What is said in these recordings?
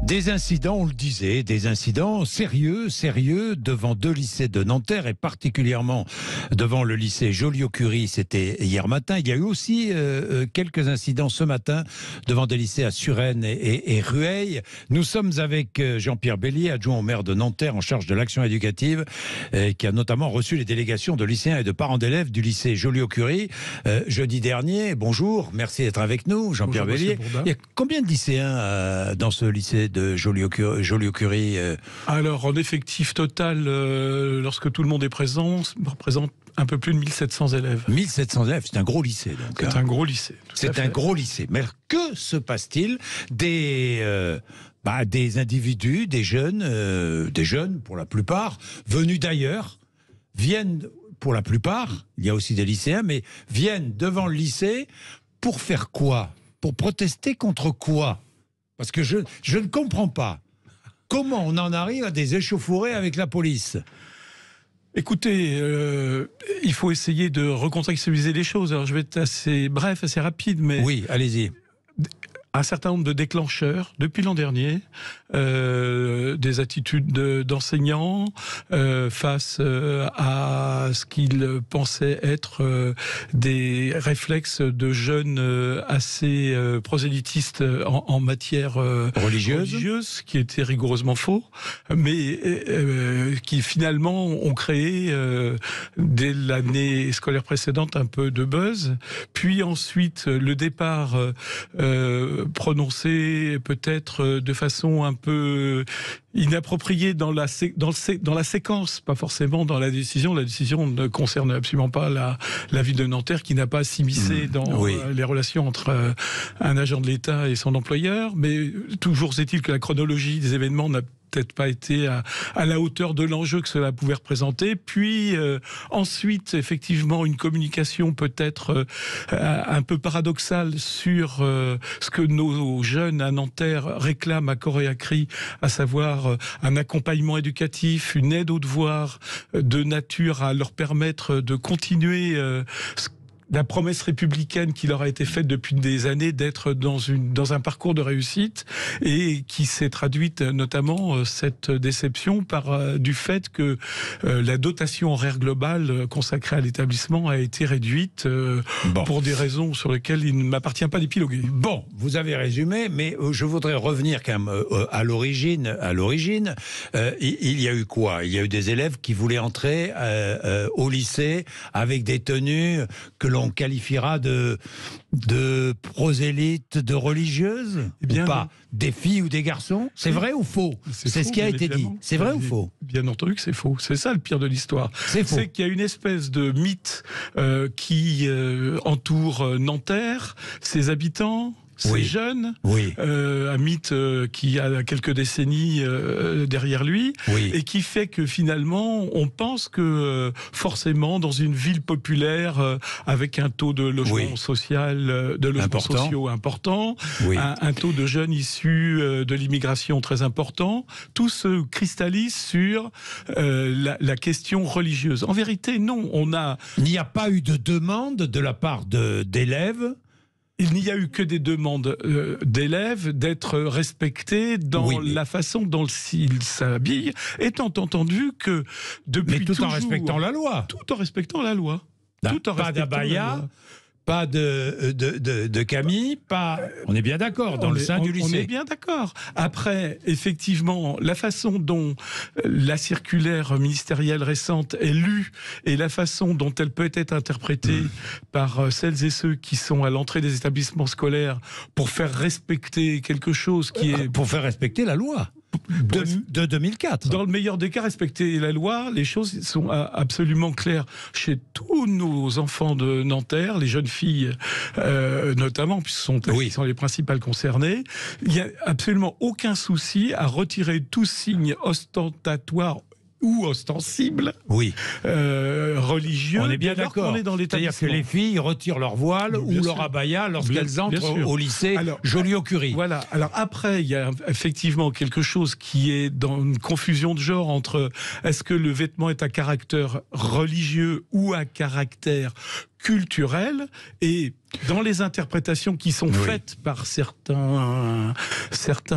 Des incidents, on le disait, des incidents sérieux devant deux lycées de Nanterre et particulièrement devant le lycée Joliot-Curie, c'était hier matin. Il y a eu aussi quelques incidents ce matin devant des lycées à Suresnes et Rueil. Nous sommes avec Jean-Pierre Bellier, adjoint au maire de Nanterre en charge de l'action éducative, qui a notamment reçu les délégations de lycéens et de parents d'élèves du lycée Joliot-Curie jeudi dernier. Bonjour, merci d'être avec nous, Jean-Pierre Bellier. Il y a combien de lycéens dans ce lycée de Joliot-Curie? Alors, en effectif total, lorsque tout le monde est présent, représente un peu plus de 1700 élèves. 1700 élèves, c'est un gros lycée. Donc, c'est un gros lycée. C'est un gros lycée. Mais que se passe-t-il des individus, des jeunes pour la plupart, venus d'ailleurs, viennent pour la plupart, il y a aussi des lycéens, mais viennent devant le lycée pour faire quoi? Pour protester contre quoi? Parce que je ne comprends pas. Comment on en arrive à des échauffourées avec la police? Écoutez, il faut essayer de recontextualiser les choses. Alors je vais être assez bref, assez rapide, mais... Oui, allez-y. Un certain nombre de déclencheurs depuis l'an dernier, des attitudes d'enseignants face à ce qu'ils pensaient être des réflexes de jeunes assez prosélytistes en matière religieuse, qui était rigoureusement faux, mais qui finalement ont créé dès l'année scolaire précédente un peu de buzz, puis ensuite le départ prononcé peut-être de façon un peu inappropriée dans la séquence, pas forcément dans la décision. La décision ne concerne absolument pas la ville de Nanterre, qui n'a pas à s'immiscer dans les relations entre un agent de l'État et son employeur, mais toujours est-il que la chronologie des événements n'a peut-être pas été à la hauteur de l'enjeu que cela pouvait représenter. Puis ensuite, effectivement, une communication peut-être un peu paradoxale sur ce que nos jeunes à Nanterre réclament à corps et à cri, à savoir un accompagnement éducatif, une aide aux devoirs de nature à leur permettre de continuer la promesse républicaine qui leur a été faite depuis des années d'être dans un parcours de réussite, et qui s'est traduite notamment cette déception par du fait que la dotation horaire globale consacrée à l'établissement a été réduite pour des raisons sur lesquelles il ne m'appartient pas d'épiloguer. Bon, vous avez résumé, mais je voudrais revenir quand même à l'origine. Il y a eu quoi? Il y a eu des élèves qui voulaient entrer au lycée avec des tenues que l'on qualifiera de prosélytes, de religieuses, ou pas? Des filles ou des garçons? C'est vrai ou faux? C'est ce qui a été dit. C'est vrai ou faux? Bien entendu que c'est faux. C'est ça le pire de l'histoire. C'est qu'il y a une espèce de mythe qui entoure Nanterre, ses habitants, ces jeunes, un mythe qui a quelques décennies derrière lui, et qui fait que finalement on pense que forcément dans une ville populaire avec un taux de logement social, de logements sociaux important, un taux de jeunes issus de l'immigration très important, tout se cristallise sur la question religieuse. En vérité, non. Il n'y a pas eu de demande de la part d'élèves. Il n'y a eu que des demandes d'élèves d'être respectés dans la façon dont ils s'habillent, étant entendu que depuis mais tout en respectant la loi. Tout en respectant la loi. Pas d'abaya, pas de Camille, pas... On est bien d'accord, dans le sein du lycée. On est bien d'accord. Après, effectivement, la façon dont la circulaire ministérielle récente est lue et la façon dont elle peut être interprétée par celles et ceux qui sont à l'entrée des établissements scolaires pour faire respecter quelque chose qui est... Pour faire respecter la loi de 2004. Dans le meilleur des cas, respecter la loi, les choses sont absolument claires chez tous nos enfants de Nanterre, les jeunes filles notamment, puisque ce sont les principales concernées. Il n'y a absolument aucun souci à retirer tout signe ostentatoire ou ostensible, religieux. On est bien d'accord. C'est-à-dire que les filles retirent leur voile ou leur abaya lorsqu'elles entrent au lycée Joliot-Curie. Voilà. Alors après, il y a effectivement quelque chose qui est dans une confusion de genre entre est-ce que le vêtement est à caractère religieux ou à caractère culturelle, et dans les interprétations qui sont faites par certains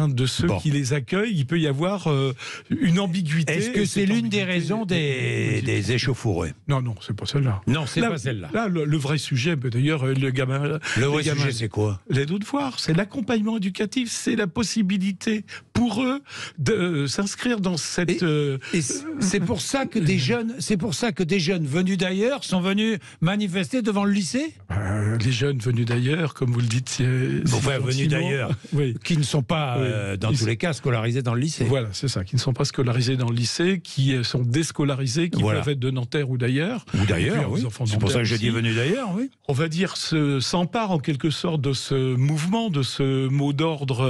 de ceux qui les accueillent, il peut y avoir une ambiguïté. Est-ce que c'est l'une des raisons des échauffourées? Non, c'est pas celle-là. Non, c'est pas celle-là. Là, le vrai sujet, d'ailleurs, le vrai sujet, c'est quoi? Les devoirs, c'est l'accompagnement éducatif, c'est la possibilité pour eux de s'inscrire dans cette. Et c'est pour ça que des jeunes venus d'ailleurs sont venus manifester devant le lycée. Les jeunes venus d'ailleurs, comme vous le dites, venus d'ailleurs, qui ne sont pas dans tous les cas scolarisés dans le lycée. Voilà, c'est ça, qui ne sont pas scolarisés dans le lycée, qui sont déscolarisés, qui peuvent être de Nanterre ou d'ailleurs. Ou d'ailleurs, oui. C'est pour ça que je dis venus d'ailleurs, oui. On va dire s'empare en quelque sorte de ce mouvement, de ce mot d'ordre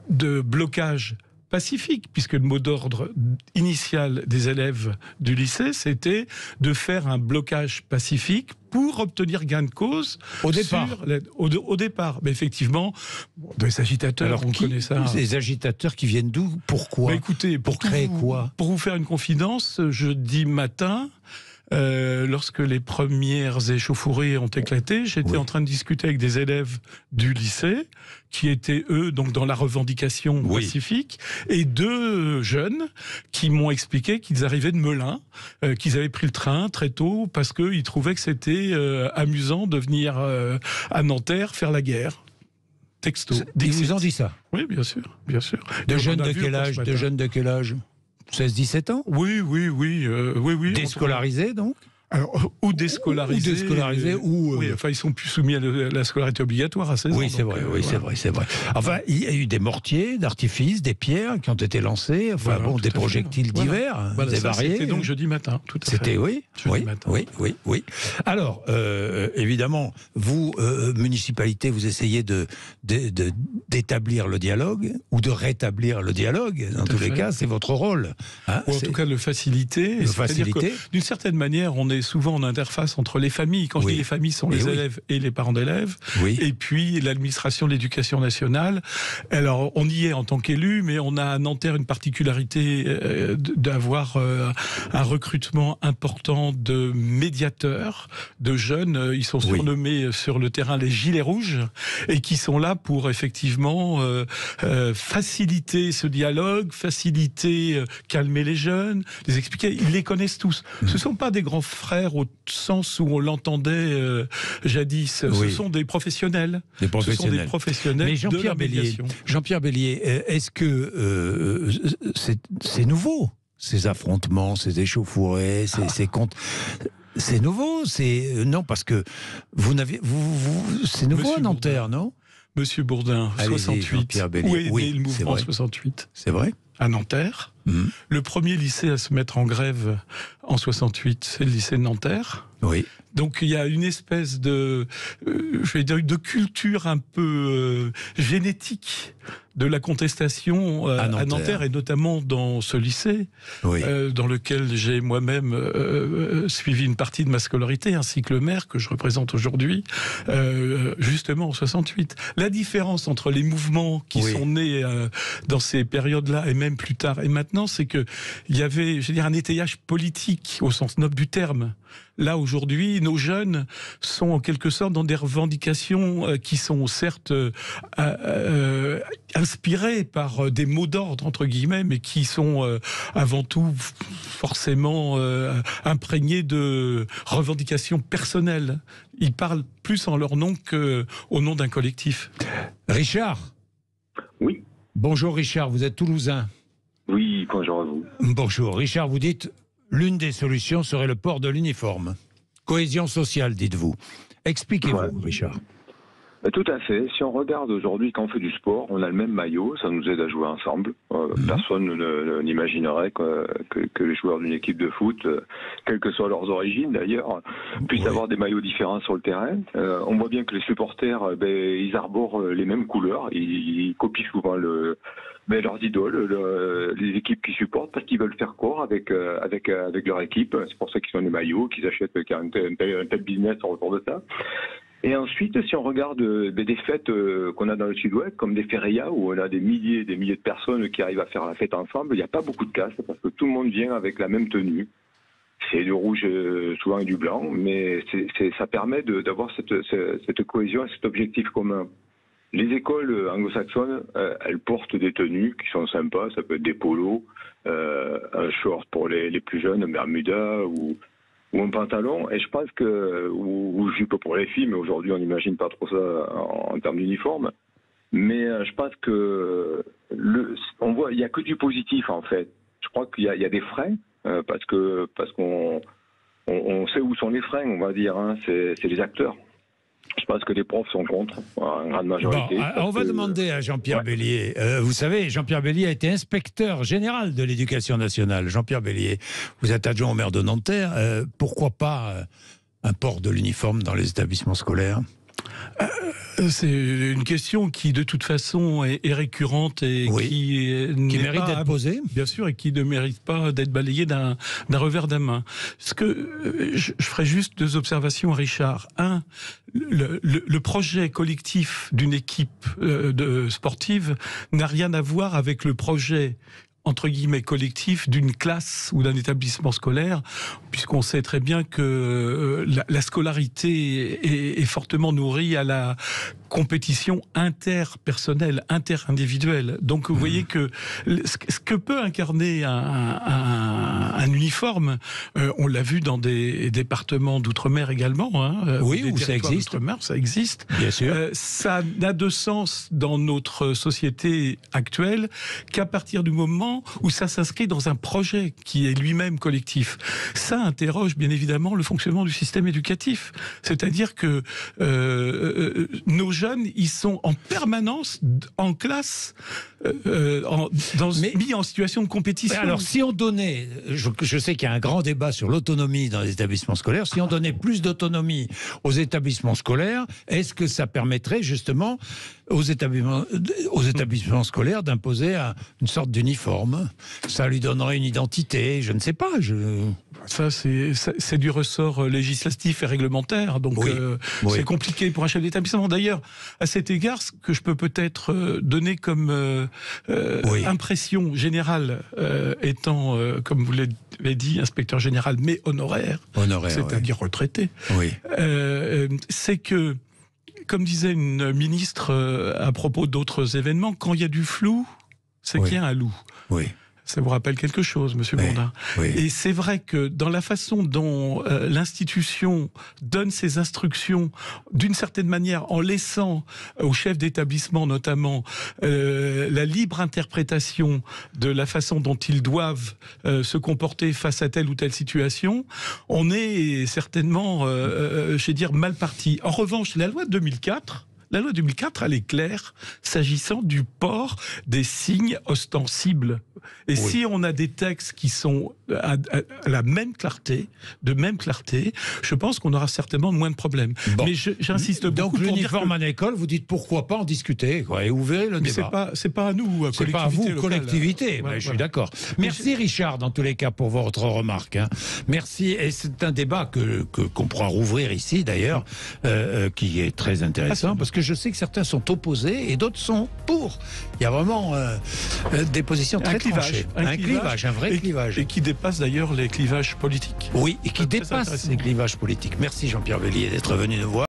de blocage pacifique, puisque le mot d'ordre initial des élèves du lycée, c'était de faire un blocage pacifique pour obtenir gain de cause au départ. Au départ. Mais effectivement, des agitateurs, alors, on connaît ça. Des agitateurs qui viennent d'où? Pourquoi? Écoutez, pour créer quoi? Pour vous faire une confidence, jeudi matin, lorsque les premières échauffourées ont éclaté, j'étais en train de discuter avec des élèves du lycée qui étaient, eux, donc dans la revendication pacifique, et deux jeunes qui m'ont expliqué qu'ils arrivaient de Melun, qu'ils avaient pris le train très tôt parce qu'ils trouvaient que c'était amusant de venir à Nanterre faire la guerre. Texto. Ils vous ont dit ça? Oui, bien sûr. De jeunes de quel âge? 16-17 ans? Oui. Déscolarisés, donc? Alors, ou déscolarisés. Oui, enfin, ils sont plus soumis à la scolarité obligatoire à 16 ans. Oui, c'est vrai. Enfin, il y a eu des mortiers, d'artifice, des pierres qui ont été lancées, des projectiles divers, des variés. C'était donc jeudi matin, tout à fait. C'était, oui. Alors, évidemment, vous, municipalité, vous essayez d'établir le dialogue, ou de rétablir le dialogue. Dans tous les cas, c'est votre rôle. Ou en tout cas, de le faciliter. C'est-à-dire que, d'une certaine manière, on est souvent en interface entre les familles. Quand je dis les familles, sont les élèves et les parents d'élèves. Et puis l'administration de l'éducation nationale. Alors, on y est en tant qu'élu, mais on a à Nanterre une particularité d'avoir un recrutement important de médiateurs, de jeunes. Ils sont surnommés sur le terrain les gilets rouges, et qui sont là pour effectivement faciliter ce dialogue, calmer les jeunes, les expliquer. Ils les connaissent tous. Ce ne sont pas des grands frères au sens où on l'entendait jadis. Ce sont des professionnels. Ce sont des professionnels. Mais Jean-Pierre Bélier, est-ce que c'est nouveau, ces affrontements, ces échauffourées, ces comptes? C'est nouveau, non, parce que c'est nouveau à Nanterre, non? Monsieur Bourdin, 68. Où est né le mouvement 68? C'est vrai. À Nanterre. Le premier lycée à se mettre en grève en 68, c'est le lycée de Nanterre. Oui. Donc il y a une espèce de culture un peu génétique de la contestation à Nanterre, et notamment dans ce lycée, dans lequel j'ai moi-même suivi une partie de ma scolarité, ainsi que le maire que je représente aujourd'hui, justement en 68. La différence entre les mouvements qui sont nés dans ces périodes-là, et même plus tard et maintenant, c'est que il y avait, un étayage politique au sens noble du terme. Là, aujourd'hui, nos jeunes sont en quelque sorte dans des revendications qui sont certes inspirées par des mots d'ordre, entre guillemets, mais qui sont avant tout forcément imprégnés de revendications personnelles. Ils parlent plus en leur nom qu'au nom d'un collectif. Richard? Oui. Bonjour Richard, vous êtes toulousain? Oui, bonjour à vous. Bonjour Richard, vous dites l'une des solutions serait le port de l'uniforme. Cohésion sociale, dites-vous. Expliquez-vous, Richard. Tout à fait. Si on regarde aujourd'hui, quand on fait du sport, on a le même maillot, ça nous aide à jouer ensemble. Personne n'imaginerait que les joueurs d'une équipe de foot, quelles que soient leurs origines d'ailleurs, puissent avoir des maillots différents sur le terrain. On voit bien que les supporters, ils arborent les mêmes couleurs, ils copient souvent leurs idoles, les équipes qui supportent, parce qu'ils veulent faire corps avec leur équipe. C'est pour ça qu'ils ont des maillots, qu'ils achètent un tel business autour de ça. Et ensuite, si on regarde des fêtes qu'on a dans le sud-ouest, comme des férias, où on a des milliers de personnes qui arrivent à faire la fête ensemble, il n'y a pas beaucoup de casse, parce que tout le monde vient avec la même tenue. c'est du rouge souvent et du blanc, mais ça permet d'avoir cette cohésion et cet objectif commun. Les écoles anglo-saxonnes, elles portent des tenues qui sont sympas, ça peut être des polos, un short pour les plus jeunes, un bermuda ou un pantalon, et je pense que, ou jupe pour les filles, mais aujourd'hui on n'imagine pas trop ça en termes d'uniforme. Mais je pense que on voit, il n'y a que du positif en fait. Je crois qu'il y a des freins parce qu'on sait où sont les freins, on va dire. Hein, c'est les acteurs. Je pense que les profs sont contre, en grande majorité. Bon, on va demander à Jean-Pierre Bélier. Vous savez, Jean-Pierre Bélier a été inspecteur général de l'éducation nationale. Jean-Pierre Bélier, vous êtes adjoint au maire de Nanterre. Pourquoi pas un port de l'uniforme dans les établissements scolaires ? C'est une question qui, de toute façon, est récurrente et qui mérite d'être posée. Bien sûr, et qui ne mérite pas d'être balayée d'un revers de main. Je ferai juste 2 observations à Richard. Un, le projet collectif d'une équipe sportive n'a rien à voir avec le projet entre guillemets collectif d'une classe ou d'un établissement scolaire, puisqu'on sait très bien que la scolarité est fortement nourrie à la compétition interpersonnelle, interindividuelle. Donc vous voyez que ce que peut incarner un uniforme, on l'a vu dans des départements d'outre-mer également. Hein, oui, où ça existe. Ça existe. Bien sûr. Ça n'a de sens dans notre société actuelle qu'à partir du moment où ça s'inscrit dans un projet qui est lui-même collectif. Ça interroge bien évidemment le fonctionnement du système éducatif. C'est-à-dire que nos jeunes, ils sont en permanence en classe, mis en situation de compétition. Alors, si on donnait, je sais qu'il y a un grand débat sur l'autonomie dans les établissements scolaires, si on donnait plus d'autonomie aux établissements scolaires, est-ce que ça permettrait justement aux établissements scolaires d'imposer une sorte d'uniforme? Ça lui donnerait une identité, je ne sais pas. Ça, c'est du ressort législatif et réglementaire, donc c'est compliqué pour un chef d'établissement. D'ailleurs, à cet égard, ce que je peux peut-être donner comme impression générale, étant, comme vous l'avez dit, inspecteur général, mais honoraire c'est-à-dire retraité, c'est que, comme disait une ministre à propos d'autres événements, quand il y a du flou, c'est qu'il y a un loup. Oui. Ça vous rappelle quelque chose, Monsieur Bourdin. Oui. Et c'est vrai que dans la façon dont l'institution donne ses instructions, d'une certaine manière, en laissant aux chefs d'établissement notamment la libre interprétation de la façon dont ils doivent se comporter face à telle ou telle situation, on est certainement, mal parti. En revanche, la loi de 2004... La loi 2004, elle est claire s'agissant du port des signes ostensibles. Et si on a des textes qui sont à la même clarté, je pense qu'on aura certainement moins de problèmes. Bon. Mais j'insiste beaucoup. Donc l'uniforme à l'école, vous dites pourquoi pas en discuter, et ouvrez le débat. C'est pas à nous, c'est pas à vous, collectivité. Je suis d'accord. Merci Richard, dans tous les cas, pour votre remarque. Merci. Et c'est un débat qu'on pourra rouvrir ici, d'ailleurs, qui est très intéressant, parce que je sais que certains sont opposés et d'autres sont pour. Il y a vraiment des positions très tranchées. Un vrai clivage. Et qui dépasse d'ailleurs les clivages politiques. Oui, et qui dépasse les clivages politiques. Merci Jean-Pierre Bélier d'être venu nous voir.